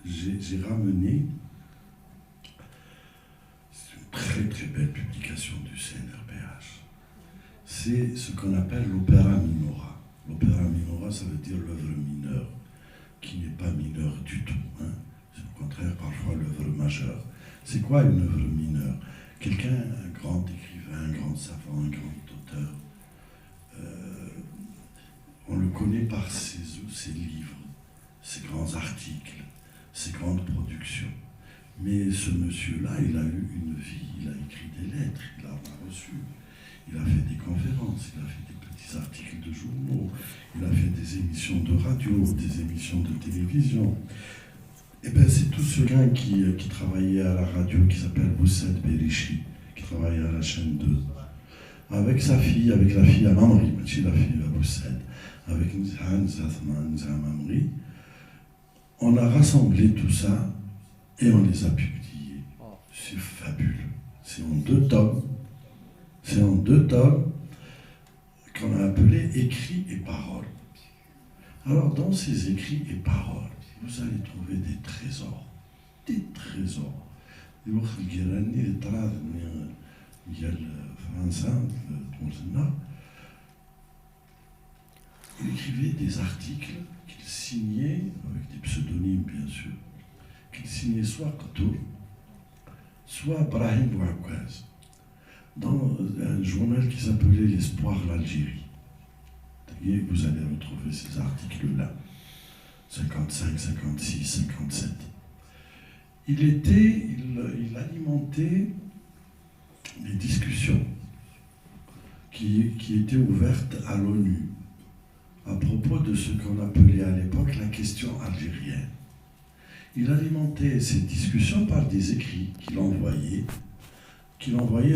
j'ai ramené une très très belle publication du CNRPH. C'est ce qu'on appelle l'opéra minora. L'opéra minora, ça veut dire l'œuvre mineure, qui n'est pas mineure du tout. Hein. C'est au contraire parfois l'œuvre majeure. C'est quoi une œuvre mineure? Quelqu'un, un grand écrivain, un grand savant, un grand auteur, on le connaît par ses livres, ses grands articles, ses grandes productions. Mais ce monsieur-là, il a eu une vie, il a écrit des lettres, il en a reçu, il a fait des conférences, il a fait des petits articles de journaux, il a fait des émissions de radio, des émissions de télévision. Et bien c'est tout ce gars qui travaillait à la radio, qui s'appelle Boussed Berichi, qui travaillait à la chaîne 2, avec sa fille, avec la fille à Mamri, la fille à Boussed, avec Nzhan Zathman, Nzhan Mamri. On a rassemblé tout ça et on les a publiés. C'est fabuleux. C'est en 2 tomes. C'est en 2 tomes qu'on a appelé écrits et paroles. Alors dans ces écrits et paroles, vous allez trouver des trésors. Des trésors. Il écrivait des articles qu'il signait, avec des pseudonymes bien sûr, qu'il signait soit Qatour, soit Brahim Bouakwaz, dans un journal qui s'appelait L'Espoir l'Algérie. Vous allez retrouver ces articles-là, 55, 56, 57. Il alimentait des discussions qui étaient ouvertes à l'ONU à propos de ce qu'on appelait à l'époque la question algérienne. Il alimentait ces discussions par des écrits qu'il envoyait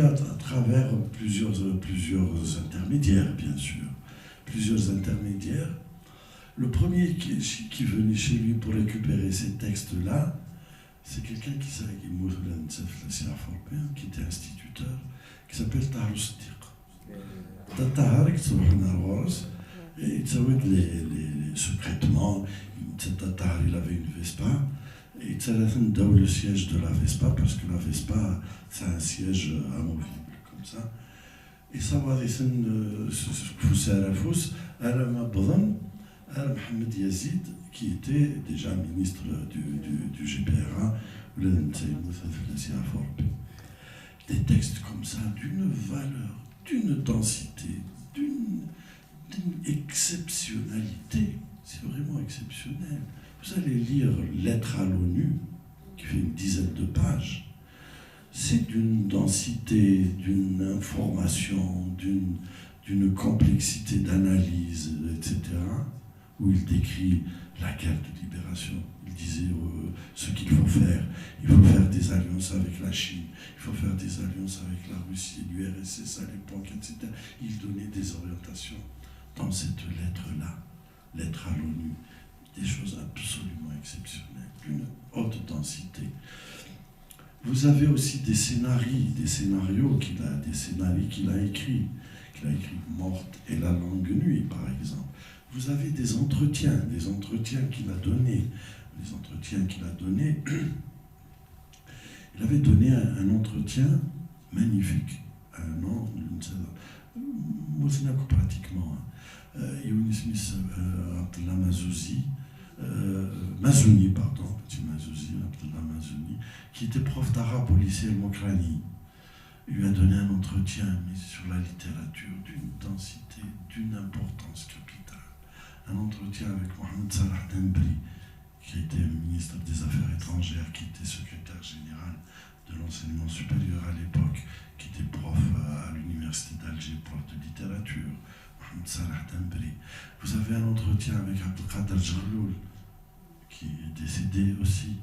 à travers plusieurs intermédiaires, bien sûr. Plusieurs intermédiaires. Le premier qui venait chez lui pour récupérer ces textes-là, c'est quelqu'un qui était instituteur, qui s'appelle Tahar Siddiq. Tahar, et secrètement, Tahar, il avait une Vespa, et il a le siège de la Vespa, parce que la Vespa, c'est un siège amovible, comme ça. Et ça va Mohamed Yazid, qui était déjà ministre du GPRA, des textes comme ça, d'une valeur, d'une densité, d'une exceptionnalité. C'est vraiment exceptionnel. Vous allez lire Lettre à l'ONU, qui fait une dizaine de pages. C'est d'une densité, d'une information, d'une complexité d'analyse, etc., où il décrit la guerre de libération. Il disait ce qu'il faut faire. Il faut faire des alliances avec la Chine, il faut faire des alliances avec la Russie, l'URSS à l'époque, etc. Il donnait des orientations dans cette lettre-là, lettre à l'ONU, des choses absolument exceptionnelles, d'une haute densité. Vous avez aussi des scénarios qu'il a écrits. Morte et la longue nuit, par exemple. Vous avez des entretiens qu'il a donnés. Il avait donné un entretien magnifique, un an, pratiquement. Younis Smith, Abdullah Mazouni, Abdullah Mazouni, qui était prof d'arabe au lycée El Mokrani. Il lui a donné un entretien mais sur la littérature d'une densité, d'une importance capitale. Un entretien avec Mohamed Salah Dembri, qui était ministre des Affaires étrangères, qui était secrétaire général de l'enseignement supérieur à l'époque, qui était prof à l'université d'Alger, prof de littérature, Mohamed Salah Dembri. Vous avez un entretien avec Abdelkader Jalloul, qui est décédé aussi.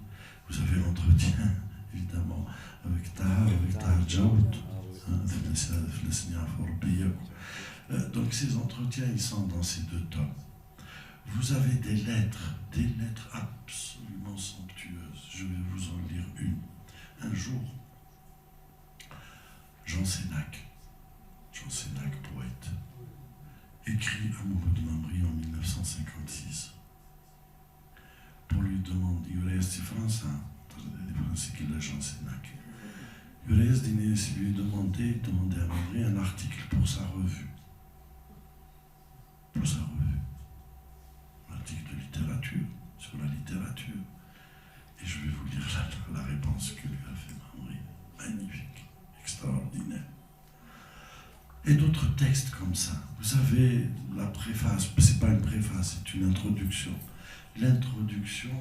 Vous avez l'entretien, évidemment, avec Tahar Jaout. Donc ces entretiens, ils sont dans ces 2 tomes. Vous avez des lettres absolument somptueuses. Je vais vous en lire une. Un jour, Jean Sénac, poète, écrit à Mohamed Mamri en 1956 pour lui demander, il y aurait c'est qu'il a Jansenac. Urez lui demandait à André un article pour sa revue. Pour sa revue. Un article de littérature, sur la littérature. Et je vais vous lire la réponse que lui a fait André. Magnifique, extraordinaire. Et d'autres textes comme ça. Vous avez la préface, c'est pas une préface, c'est une introduction. L'introduction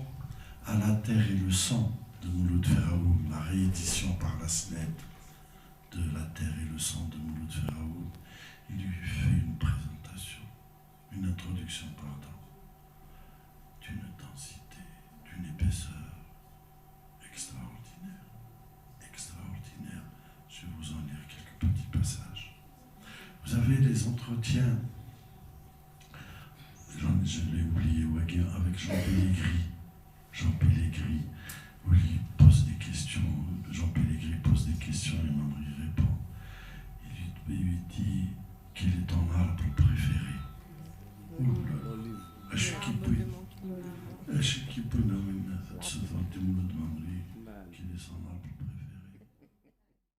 à La Terre et le sang de Mouloud Ferraoum, la réédition par la SNED de La Terre et le sang de Mouloud Ferraoum. Il lui fait une présentation, une introduction, pardon, d'une densité, d'une épaisseur extraordinaire, extraordinaire. Je vais vous en lire quelques petits passages. Vous avez les entretiens, je l'ai oublié, avec Jean Pellegrini. Jean Pellegrini, où il pose des questions, Jean Pellegrini pose des questions et Mandry répond. Il lui dit quel est ton arbre préféré. Quel est son arbre préféré.